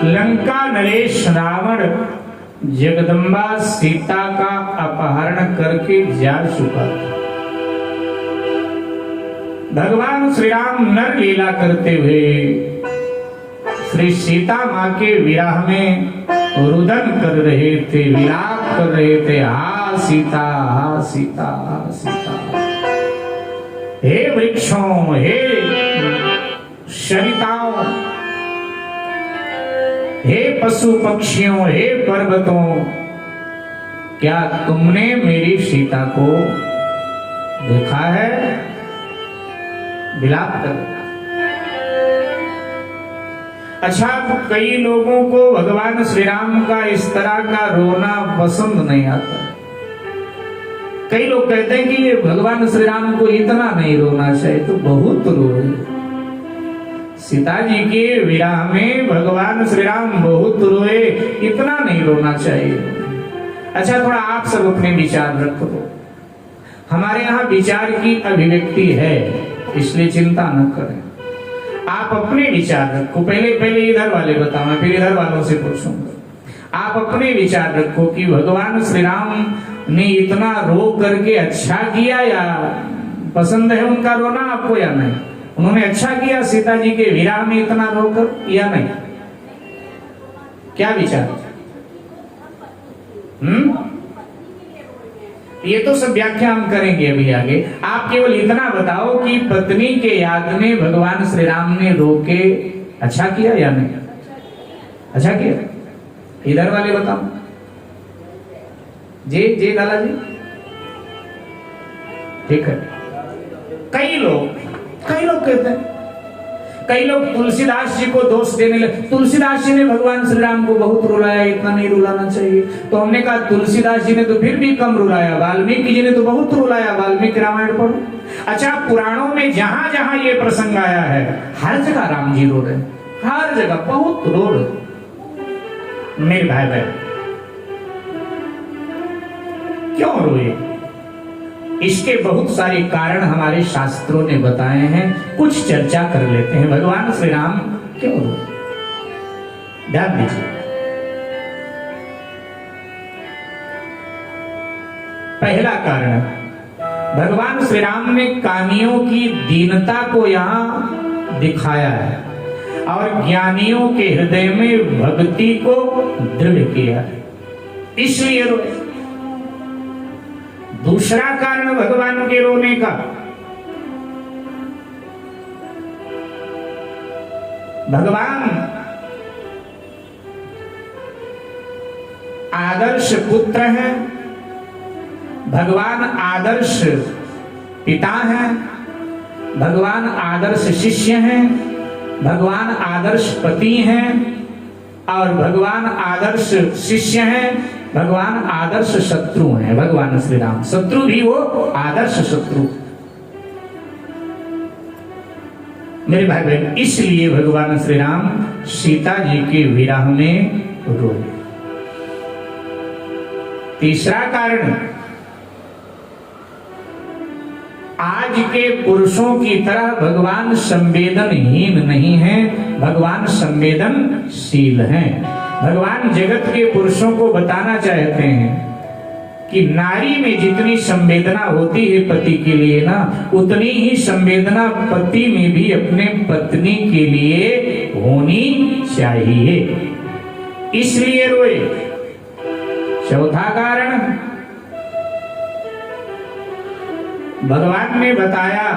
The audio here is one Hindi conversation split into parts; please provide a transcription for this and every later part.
लंका नरेश रावण जगदम्बा सीता का अपहरण करके जा चुका था। भगवान श्री राम नर लीला करते हुए श्री सीता मां के विरह में रुदन कर रहे थे, विलाप कर रहे थे। हा सीता, हा सीता, हा सीता। हे वृक्षों, हे सरिताओं, हे पशु पक्षियों, हे पर्वतों, क्या तुमने मेरी सीता को देखा है? विलाप कर। अच्छा, कई लोगों को भगवान श्री राम का इस तरह का रोना पसंद नहीं आता। कई लोग कहते हैं कि ये भगवान श्री राम को इतना नहीं रोना चाहिए, तो बहुत रोए। सीता जी के विरह में भगवान श्री राम बहुत रोए, इतना नहीं रोना चाहिए। अच्छा, थोड़ा आप सब अपने विचार रखो। हमारे यहाँ विचार की अभिव्यक्ति है, इसलिए चिंता न करें। आप अपने विचार रखो। पहले इधर वाले बताओ, मैं फिर इधर वालों से पूछूंगा। आप अपने विचार रखो कि भगवान श्री राम ने इतना रो करके अच्छा किया, या पसंद है उनका रोना आपको या नहीं? उन्होंने अच्छा किया सीता जी के विरह में इतना रोकर या नहीं? क्या विचार? ये तो सब व्याख्या हम करेंगे अभी आगे। आप केवल इतना बताओ कि पत्नी के याद में भगवान श्री राम ने रो के अच्छा किया या नहीं? अच्छा किया। इधर वाले बताओ। जी लाला जी, ठीक है। कई लोग कहते हैं, कई लोग तुलसीदास जी को दोष देने लगे। तुलसीदास जी ने भगवान श्री राम को बहुत रुलाया, इतना नहीं रुलाना चाहिए। तो हमने कहा तुलसीदास जी ने तो फिर भी कम रुलाया, वाल्मीकि जी ने तो बहुत रुलाया। वाल्मीकि रामायण पढ़ो। अच्छा, पुराणों में जहां जहां ये प्रसंग आया है, हर जगह राम जी रो रहे, हर जगह बहुत रो रहे। मेरे भाई बहन, क्यों रोए? इसके बहुत सारे कारण हमारे शास्त्रों ने बताए हैं, कुछ चर्चा कर लेते हैं। भगवान श्री राम क्यों रोए? ध्यान दीजिए। पहला कारण, भगवान श्री राम ने कामियों की दीनता को यहां दिखाया है और ज्ञानियों के हृदय में भक्ति को दृढ़ किया है, इसलिए रोए। दूसरा कारण भगवान के रोने का, भगवान आदर्श पुत्र हैं, भगवान आदर्श पिता हैं, भगवान आदर्श शिष्य हैं, भगवान आदर्श पति हैं, और भगवान आदर्श शिष्य हैं, भगवान आदर्श शत्रु हैं। भगवान श्री राम शत्रु भी, वो आदर्श शत्रु। मेरे भाई बहन, इसलिए भगवान श्री राम सीता जी के विरह में रोए। तीसरा कारण, आज के पुरुषों की तरह भगवान संवेदनहीन नहीं है, भगवान संवेदनशील हैं। भगवान जगत के पुरुषों को बताना चाहते हैं कि नारी में जितनी संवेदना होती है पति के लिए ना, उतनी ही संवेदना पति में भी अपने पत्नी के लिए होनी चाहिए, इसलिए रोए। चौथा कारण, भगवान ने बताया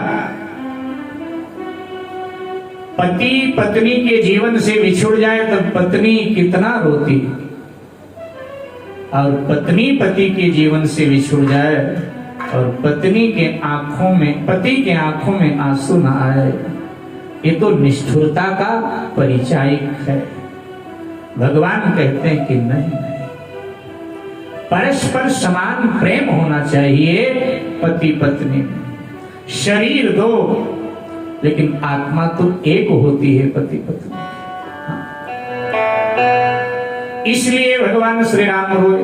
पति पत्नी के जीवन से बिछुड़ जाए तो पत्नी कितना रोती, और पत्नी पति के जीवन से बिछुड़ जाए और पत्नी के आंखों में, पति के आंखों में आंसू न आए, ये तो निष्ठुरता का परिचायक है। भगवान कहते हैं कि नहीं, परस्पर समान प्रेम होना चाहिए पति पत्नी में। शरीर दो लेकिन आत्मा तो एक होती है पति पत्नी। इसलिए भगवान श्री राम रोए।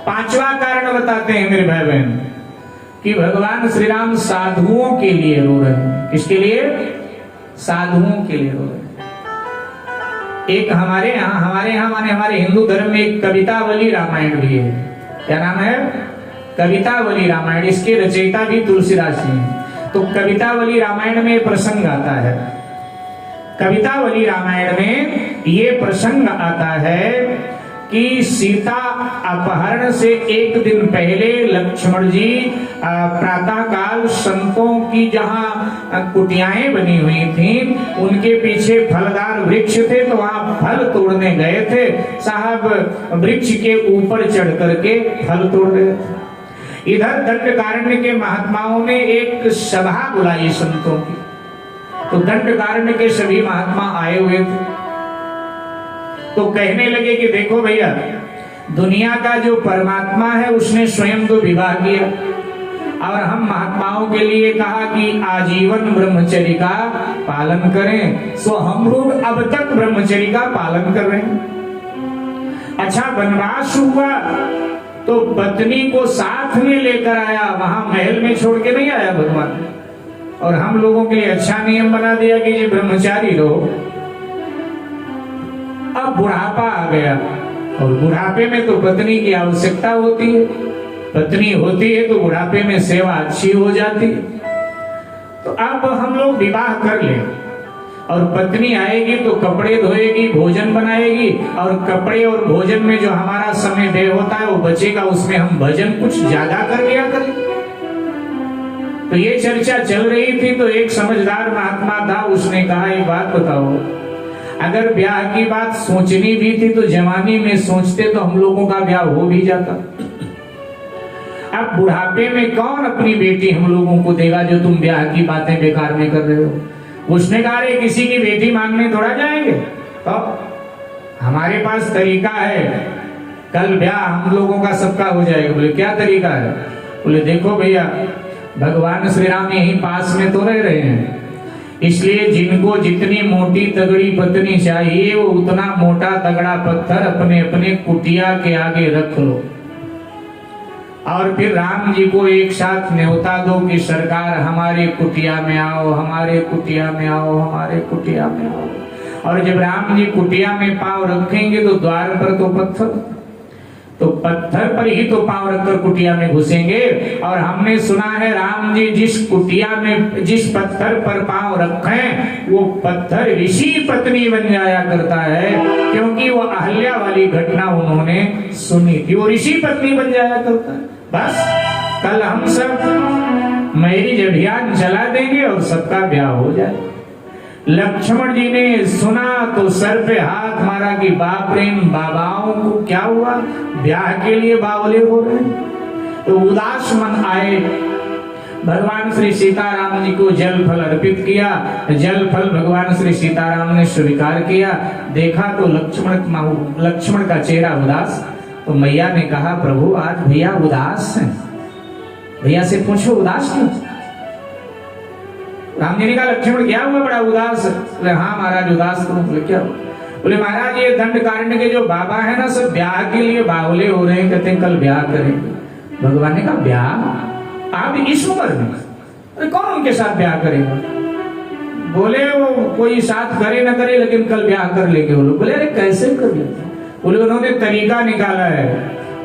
पांचवा कारण बताते हैं मेरे भाई बहन कि भगवान श्री राम साधुओं के लिए रो रहे हैं। किसके लिए? साधुओं के लिए रो रहे हैं। एक हमारे यहाँ माने हमारे हिंदू धर्म में एक कवितावली रामायण भी है। क्या नाम है? कवितावली रामायण। इसके रचयिता भी तुलसीदास जी हैं। तो कवितावली रामायण में प्रसंग आता है। कवितावली रामायण में ये प्रसंग आता है कि सीता अपहरण से एक दिन पहले लक्ष्मण जी प्रातः काल संतों की जहाँ कुटियाएं बनी हुई थीं उनके पीछे फलदार वृक्ष थे तो वहां फल तोड़ने गए थे। साहब वृक्ष के ऊपर चढ़ करके फल तोड़ रहे थे। इधर दंडकारण्य के महात्माओं ने एक सभा बुलाई संतों की। तो दंडकारण्य के सभी महात्मा आए हुए थे। तो कहने लगे कि देखो भैया, दुनिया का जो परमात्मा है उसने स्वयं तो विवाह किया और हम महात्माओं के लिए कहा कि आजीवन ब्रह्मचर्य का पालन करें। सो हम लोग अब तक ब्रह्मचर्य का पालन कर रहे हैं। अच्छा, वनवास हुआ तो पत्नी को साथ में लेकर आया, वहां महल में छोड़ के नहीं आया भगवान। और हम लोगों के लिए अच्छा नियम बना दिया कि ये ब्रह्मचारी रहो। अब बुढ़ापा आ गया और बुढ़ापे में तो पत्नी की आवश्यकता होती है। पत्नी होती है तो बुढ़ापे में सेवा अच्छी हो जाती है। तो अब हम लोग विवाह कर ले और पत्नी आएगी तो कपड़े धोएगी, भोजन बनाएगी और कपड़े और भोजन में जो हमारा समय व्यय होता है वो बचेगा, उसमें हम भजन कुछ ज्यादा कर लिया करें। तो ये चर्चा चल रही थी तो एक समझदार महात्मा था, उसने कहा एक बात बताओ, अगर ब्याह की बात सोचनी भी थी तो जवानी में सोचते तो हम लोगों का ब्याह हो भी जाता। अब बुढ़ापे में कौन अपनी बेटी हम लोगों को देगा जो तुम ब्याह की बातें बेकार में कर रहे हो। उसने कहा रे किसी की बेटी मांगने थोड़ा जाएंगे, तो हमारे पास तरीका है, कल ब्याह हम लोगों का सबका हो जाएगा। बोले क्या तरीका है? बोले देखो भैया, भगवान श्री राम यहीं पास में तो रह रहे हैं, इसलिए जिनको जितनी मोटी तगड़ी पत्नी चाहिए वो उतना मोटा तगड़ा पत्थर अपने अपने कुटिया के आगे रख लो और फिर राम जी को एक साथ न्योता दो कि सरकार हमारे कुटिया में आओ, हमारे कुटिया में आओ, हमारे कुटिया में आओ। और जब राम जी कुटिया में पांव रखेंगे तो द्वार पर तो पत्थर पर ही तो पांव रखकर कुटिया में घुसेंगे। और हमने सुना है राम जी जिस कुटिया में जिस पत्थर पर पांव रखें वो पत्थर ऋषि पत्नी बन जाया करता है, क्योंकि वो अहल्या वाली घटना उन्होंने सुनी थी, वो ऋषि पत्नी बन जाया करता है। बस कल हम सब मैरिज अभियान चला देंगे और सबका ब्याह हो जाए। लक्ष्मण जी ने सुना तो सर पे हाथ मारा कि बाप रे, बाबाओं को क्या हुआ, ब्याह के लिए बावले हो रहे हैं। तो उदास मन आए, भगवान श्री सीताराम जी को जल फल अर्पित किया। जल फल भगवान श्री सीताराम ने स्वीकार किया। देखा तो लक्ष्मण का चेहरा उदास। तो मैया ने कहा प्रभु आज भैया उदास हैं, भैया से पूछो उदास क्यों। राम जी ने कहा लक्ष्मण क्या हुआ बड़ा उदास? बोले हाँ महाराज उदास करूं। बोले क्या हुआ? बोले महाराज ये दंडकारण्य के जो बाबा है ना सब ब्याह के लिए बावले हो रहे हैं, कहते हैं कल ब्याह करेंगे। भगवान ने कहा ब्याह आप इस उम्र में? अरे कौन उनके साथ ब्याह करेगा? बोले वो कोई साथ करे ना करे लेकिन कल ब्याह कर लेंगे। वो लोग बोले अरे कैसे कर लेंगे? बोले उन्होंने तरीका निकाला है,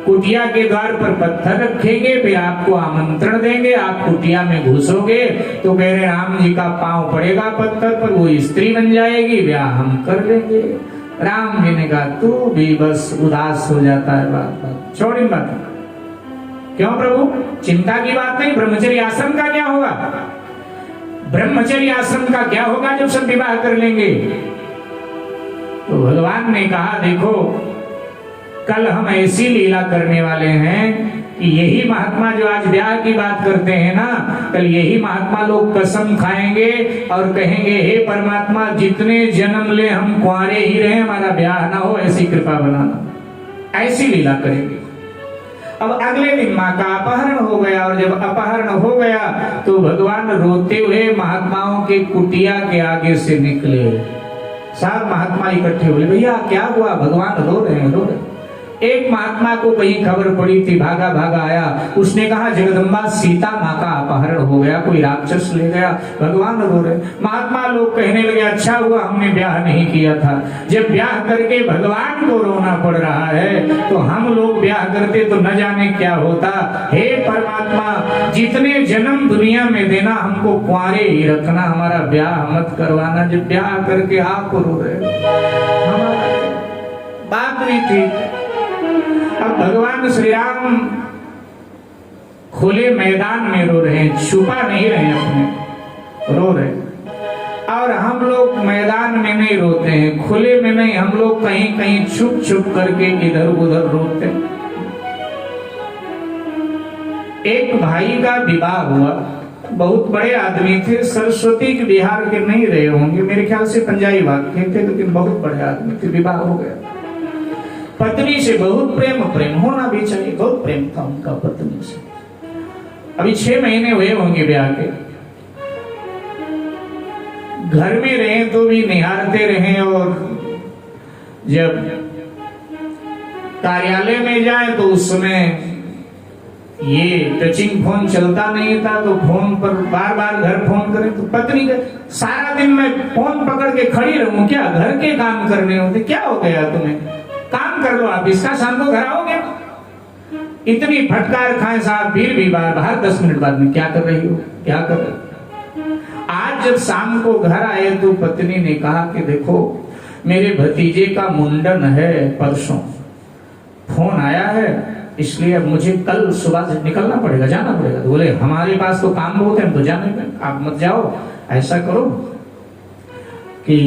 कुटिया के द्वार पर पत्थर रखेंगे, फिर आपको आमंत्रण देंगे, आप कुटिया में घुसोगे तो कह रहे राम जी का पांव पड़ेगा पत्थर पर, वो स्त्री बन जाएगी, ब्याह हम कर लेंगे। राम जी ने कहा तू भी बस उदास हो जाता है, बात छोड़ इन बात। क्यों प्रभु? चिंता की बात नहीं, ब्रह्मचर्य आश्रम का क्या होगा? ब्रह्मचर्य आश्रम का क्या होगा जब सब विवाह कर लेंगे? तो भगवान ने कहा देखो कल हम ऐसी लीला करने वाले हैं कि यही महात्मा जो आज ब्याह की बात करते हैं ना, कल यही महात्मा लोग कसम खाएंगे और कहेंगे हे परमात्मा जितने जन्म ले हम कुंवारे ही रहे, हमारा ब्याह ना हो, ऐसी कृपा बनाना। ऐसी लीला करेंगे। अब अगले दिन माँ का अपहरण हो गया, और जब अपहरण हो गया तो भगवान रोते हुए महात्माओं के कुटिया के आगे से निकले। सब महात्मा इकट्ठे बोले भैया क्या हुआ, भगवान रो रहे हैं, रो रहे हैं। एक महात्मा को कहीं खबर पड़ी थी, भागा भागा आया, उसने कहा जगदम्बा सीता माँ का अपहरण हो गया, कोई राक्षस ले गया, भगवान रो रहे। महात्मा लोग कहने लगे अच्छा हुआ हमने ब्याह नहीं किया था, जब ब्याह करके भगवान को रोना पड़ रहा है तो हम लोग ब्याह करते तो न जाने क्या होता। हे परमात्मा जितने जन्म दुनिया में देना, हमको कुंवारे ही रखना, हमारा ब्याह मत करवाना, जब ब्याह करके आप रो रहे। हमारा बात नहीं थी। अब भगवान श्री राम खुले मैदान में रो रहे हैं, छुपा नहीं रहे, अपने रो रहे। और हम लोग मैदान में नहीं रोते हैं, खुले में नहीं, हम लोग कहीं कहीं छुप छुप करके इधर उधर रोते हैं। एक भाई का विवाह हुआ, बहुत बड़े आदमी थे, सरस्वती के बिहार के नहीं रहे होंगे, मेरे ख्याल से पंजाबी बात के थे, लेकिन बहुत बड़े आदमी थे। विवाह हो गया, पत्नी से बहुत प्रेम होना भी चाहिए, बहुत प्रेम था उनका पत्नी से। अभी 6 महीने हुए होंगे ब्याह के। घर में रहे तो भी निहारते रहे, और जब कार्यालय में जाए तो उस समय ये टचिंग फोन चलता नहीं था, तो फोन पर बार बार घर फोन करें तो पत्नी का सारा दिन मैं फोन पकड़ के खड़ी रहूं क्या, घर के काम करने होते, क्या हो गया तुम्हें, काम कर लो आप, इसका शाम को घर आओगे। इतनी फटकार खाए साहब, फिर भी बाहर 10 मिनट बाद में क्या कर रही हो, क्या कर रही हो। आज जब शाम को घर आए तो पत्नी ने कहा कि देखो मेरे भतीजे का मुंडन है परसों, फोन आया है, इसलिए अब मुझे कल सुबह निकलना पड़ेगा, जाना पड़ेगा। तो बोले हमारे पास तो काम बहुत है, हम तो जाने में, आप मत जाओ, ऐसा करो कि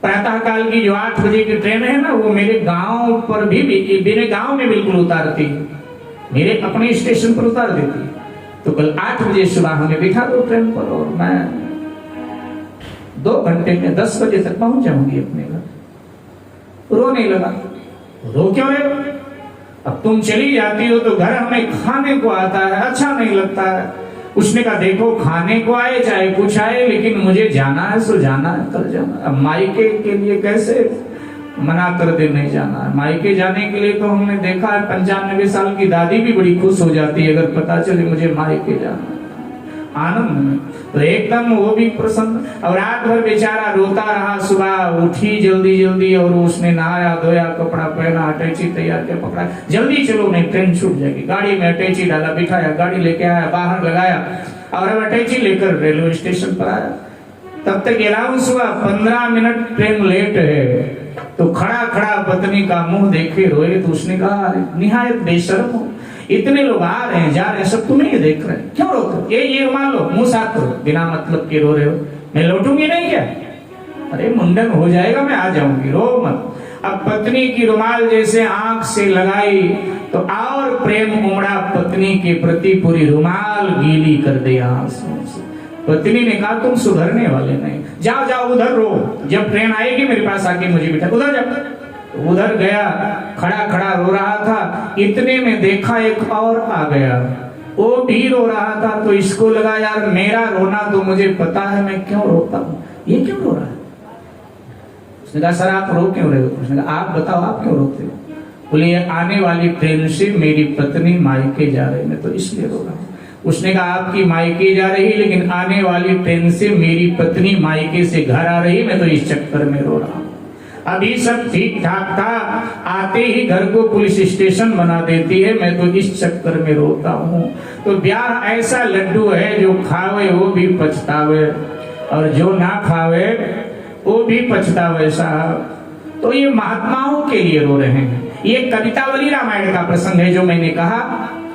प्रातः काल की जो 8 बजे की ट्रेन है ना, वो मेरे गांव पर भी मेरे गांव में बिल्कुल उतारती है, मेरे अपने स्टेशन पर उतार देती है। तो कल 8 बजे सुबह हमें बिठा दो ट्रेन पर, और मैं 2 घंटे में 10 बजे तक पहुंच जाऊंगी अपने घर। रोने लगा, रो क्यों रहे हो, अब तुम चली जाती हो तो घर हमें खाने को आता है, अच्छा नहीं लगता है। उसने कहा देखो खाने को आए चाहे कुछ आए, लेकिन मुझे जाना है सो जाना है, कल जाना। अब मायके के लिए कैसे मना कर दे, नहीं जाना है। मायके जाने के लिए तो हमने देखा है 95 साल की दादी भी बड़ी खुश हो जाती है अगर पता चले मुझे मायके जाना, आनंद में। तो एकदम वो भी प्रसन्न। और रात भर बेचारा रोता रहा, सुबह उठी जल्दी जल्दी, और उसने नहाया धोया, कपड़ा पहना, अटैची तैयार किया, पकड़ा, जल्दी चलो नहीं ट्रेन छूट जाएगी। गाड़ी में अटैची डाला, बिठाया, गाड़ी लेके आया, बाहर लगाया, और अब अटैची लेकर रेलवे स्टेशन पर आया। तब तक अनाउंस हुआ 15 मिनट ट्रेन लेट है। तो खड़ा खड़ा पत्नी का मुंह देखे रोए। तो उसने कहा निहायत बेशर्म हो, इतने लोग आ रहे हैं जा रहे हैं, सब तुम्हें ही देख रहे हैं, क्यों रोते, ये मान लो, मुंह साफ करो, बिना मतलब के रो रहे हो, मैं लौटूंगी नहीं क्या, अरे मुंडन हो जाएगा मैं आ जाऊंगी, रो मत। अब पत्नी की रुमाल जैसे आंख से लगाई तो और प्रेम उमड़ा पत्नी के प्रति, पूरी रुमाल गीली कर दिया आंसुओं से। पत्नी ने कहा तुम सुधरने वाले नहीं, जाओ जाओ उधर रो, जब ट्रेन आएगी मेरे पास आके मुझे बिठा, उधर जाओ। उधर गया, खड़ा खड़ा रो रहा था, इतने में देखा एक और आ गया, वो भी रो रहा था। तो इसको लगा यार मेरा रोना तो मुझे पता है, मैं क्यों रोता हूँ, ये क्यों रो रहा है। उसने कहा सर आप रो क्यों रहे हो। उसने कहा आप बताओ आप क्यों रोते हो। बोले आने वाली ट्रेन से मेरी पत्नी मायके जा रही, मैं तो इसलिए रो रहा हूँ। उसने कहा आपकी मायके जा रही, लेकिन आने वाली ट्रेन से मेरी पत्नी मायके से घर आ रही, मैं तो इस चक्कर में रो रहा हूँ। अभी सब ठीक ठाक था, आते ही घर को पुलिस स्टेशन बना देती है, मैं तो इस चक्कर में रोता हूँ। तो ब्याह ऐसा लड्डू है, जो खावे वो भी पछतावे, और जो ना खावे वो भी पछतावे साहब। तो ये महात्माओं के लिए रो रहे हैं। ये कवितावली रामायण का प्रसंग है जो मैंने कहा।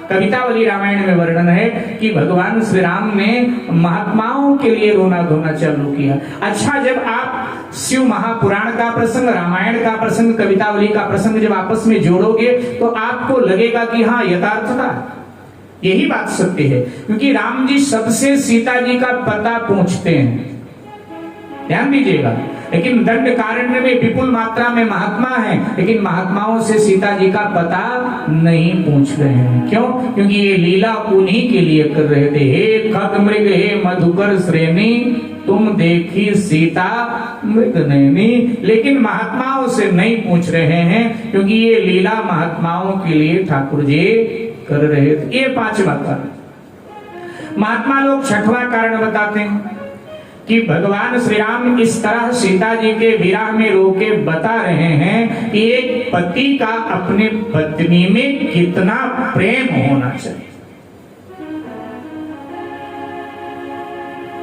कवितावली रामायण में वर्णन है कि भगवान श्री राम ने महात्माओं के लिए रोना धोना चालू किया। अच्छा जब आप शिव महापुराण का प्रसंग, रामायण का प्रसंग, कवितावली का प्रसंग जब आपस में जोड़ोगे तो आपको लगेगा कि हाँ यथार्थता यही बात सत्य है, क्योंकि राम जी सबसे सीता जी का पता पूछते हैं, ध्यान दीजिएगा। लेकिन दंडकारण्य में विपुल मात्रा में महात्मा हैं, लेकिन महात्माओं से सीता जी का पता नहीं पूछ रहे हैं। क्यों? क्योंकि ये लीला उन्हीं के लिए कर रहे थे। हे खग मृग हे मधुकर श्रेणी, तुम देखी सीता मृग नैनी। लेकिन महात्माओं से नहीं पूछ रहे हैं, क्योंकि ये लीला महात्माओं के लिए ठाकुर जी कर रहे थे। ये पांचवा कारण। महात्मा लोग छठवां कारण बताते हैं कि भगवान श्री राम इस तरह सीता जी के विरह में रोके बता रहे हैं कि एक पति का अपने पत्नी में कितना प्रेम होना चाहिए।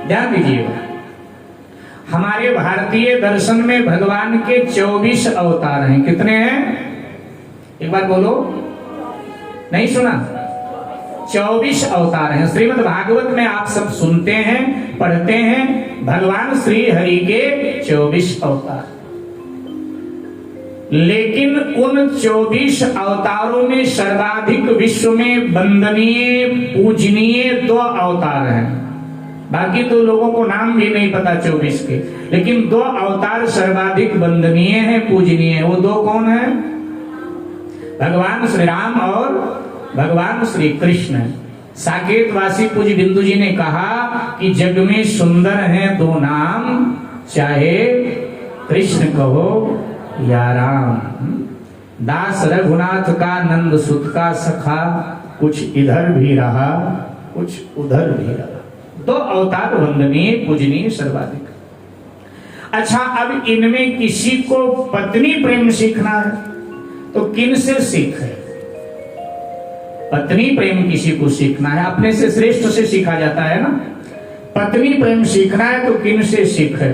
ध्यान दीजिएगा, हमारे भारतीय दर्शन में भगवान के 24 अवतार हैं। कितने हैं? एक बार बोलो, नहीं सुना? 24 अवतार हैं। श्रीमद् भागवत में आप सब सुनते हैं, पढ़ते हैं, भगवान श्री हरि के 24 अवतार। लेकिन उन 24 अवतारों में सर्वाधिक विश्व में वंदनीय पूजनीय 2 अवतार हैं। बाकी तो लोगों को नाम भी नहीं पता 24 के, लेकिन 2 अवतार सर्वाधिक वंदनीय हैं, पूजनीय हैं। वो 2 कौन है? भगवान श्री राम और भगवान श्री कृष्ण। साकेत वासी पूज्य बिंदु जी ने कहा कि जग में सुंदर हैं 2 नाम, चाहे कृष्ण कहो या राम। दास रघुनाथ का, नंद सुत का सखा, कुछ इधर भी रहा कुछ उधर भी रहा। 2 अवतार वंदनीय पूजनीय सर्वाधिक। अच्छा, अब इनमें किसी को पत्नी प्रेम सीखना है तो किन से सीखे? पत्नी प्रेम किसी को सीखना है, अपने से श्रेष्ठ से सीखा जाता है ना। पत्नी प्रेम सीखना है तो किन से सीखे?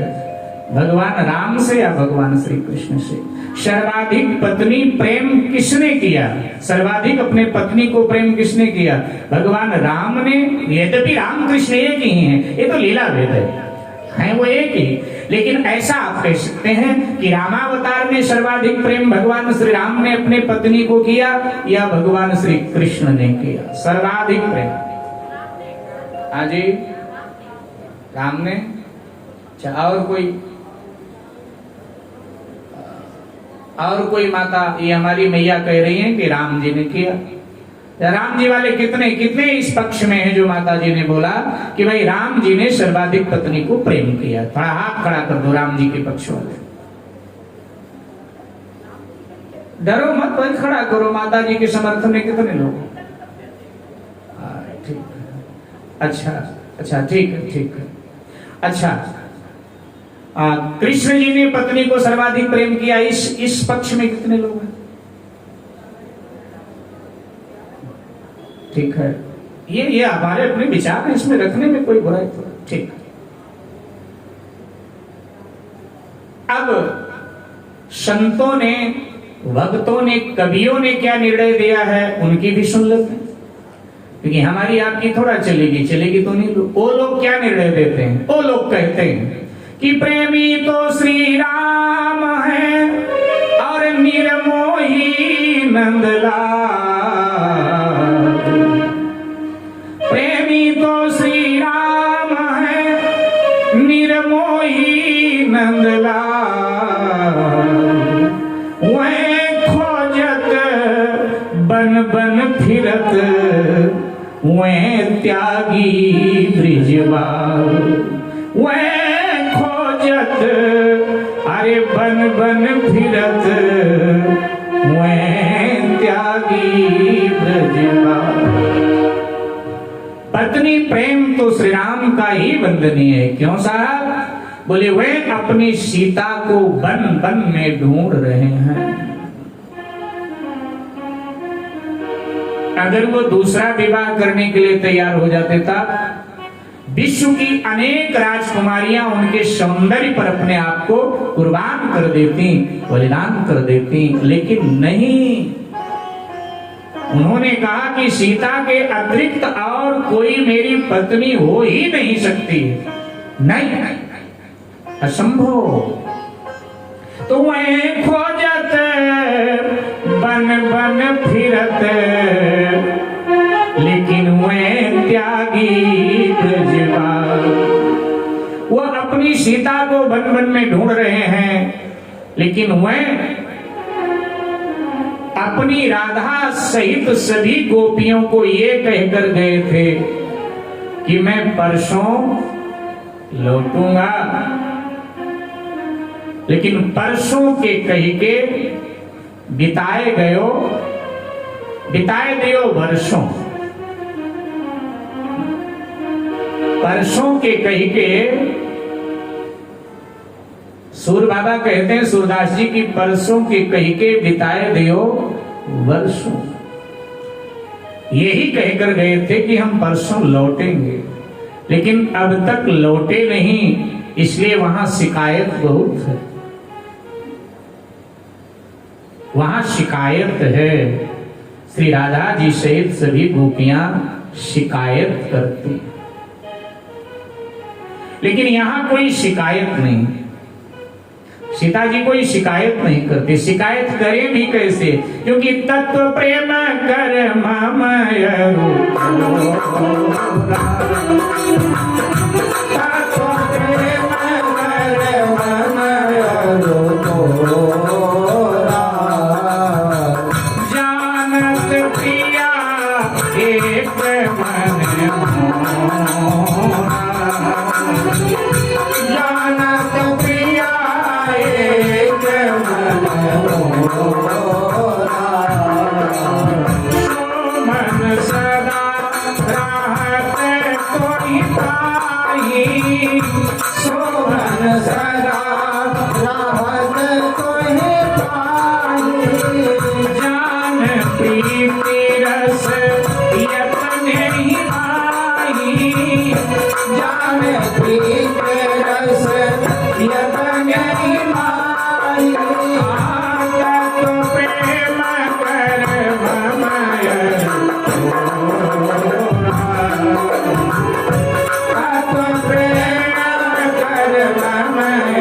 भगवान राम से या भगवान श्री कृष्ण से? सर्वाधिक पत्नी प्रेम किसने किया? सर्वाधिक अपने पत्नी को प्रेम किसने किया? भगवान राम ने। यद्यपि राम कृष्ण एक ही हैं, ये तो लीला भेद है वो एक ही, लेकिन ऐसा आप कह सकते हैं कि रामावतार में सर्वाधिक प्रेम भगवान श्री राम ने अपने पत्नी को किया या भगवान श्री कृष्ण ने किया? सर्वाधिक प्रेम हाजी राम ने। और कोई माता, ये हमारी मैया कह रही हैं कि राम जी ने किया। राम जी वाले कितने इस पक्ष में हैं जो माता जी ने बोला कि भाई राम जी ने सर्वाधिक पत्नी को प्रेम किया? थोड़ा हाथ खड़ा कर दो राम जी के पक्ष वाले। डरो मत भाई, खड़ा करो। माता जी के समर्थन में कितने लोग? ठीक है, अच्छा ठीक है। अच्छा, कृष्ण जी ने पत्नी को सर्वाधिक प्रेम किया, इस पक्ष में कितने लोग हैं? ठीक है, ये हमारे अपने विचार है, इसमें रखने में कोई बुराई तो ठीक। अब संतों ने, भक्तों ने, कवियों ने क्या निर्णय दिया है उनकी भी सुन लेते हैं, क्योंकि हमारी आपकी थोड़ा चलेगी तो नहीं। वो लोग क्या निर्णय देते हैं? वो लोग कहते हैं कि प्रेमी तो श्री राम है और निर्मोही नंदलाल। प्रेमी तो श्री राम है निर्मोही नंदलाल। वह खोजत बन बन फिरत वह त्यागी ब्रिजवाल। वह खोजत अरे बन बन फिरत वह त्यागी ब्रिजवाल। पत्नी प्रेम तो श्री राम का ही वंदनीय है। क्यों साहब? बोले वे अपनी सीता को बन बन में ढूंढ रहे हैं। अगर वो दूसरा विवाह करने के लिए तैयार हो जाते था, विश्व की अनेक राजकुमारियां उनके सौंदर्य पर अपने आप को कुर्बान कर देती, बलिदान कर देती, लेकिन नहीं। उन्होंने कहा कि सीता के अतिरिक्त और कोई मेरी पत्नी हो ही नहीं सकती। नहीं, असंभव। तो वह खोजत बन बन फिरत, लेकिन वह त्यागी ब्रजवास। वह अपनी सीता को वन वन में ढूंढ रहे हैं, लेकिन वह अपनी राधा सहित सभी गोपियों को ये कहकर गए थे कि मैं परसों लौटूंगा, लेकिन परसों के कही के बिताए दियो वर्षों। परसों के कही के सूर बाबा कहते हैं सूरदास जी की परसों के कही के बिताए दियो वर्षों। यही कहकर गए थे कि हम परसों लौटेंगे, लेकिन अब तक लौटे नहीं, इसलिए वहां शिकायत बहुत है। वहां शिकायत है, श्री राधा जी सहित सभी गोपियां शिकायत करती, लेकिन यहां कोई शिकायत नहीं। सीता जी कोई शिकायत नहीं करती। शिकायत करें भी कैसे, क्योंकि तत्व प्रेम कर मामय जानत प्रिया एक मन जानत प्रिया एक मन सदा राहत कोई पाई, शोभन सदा राहत कोई पाई। जान प्रीति रस यतन ही आई, जान प्रीति रस यतन ही आई। आदत प्रेम कर ममय आदत प्रेम कर ममय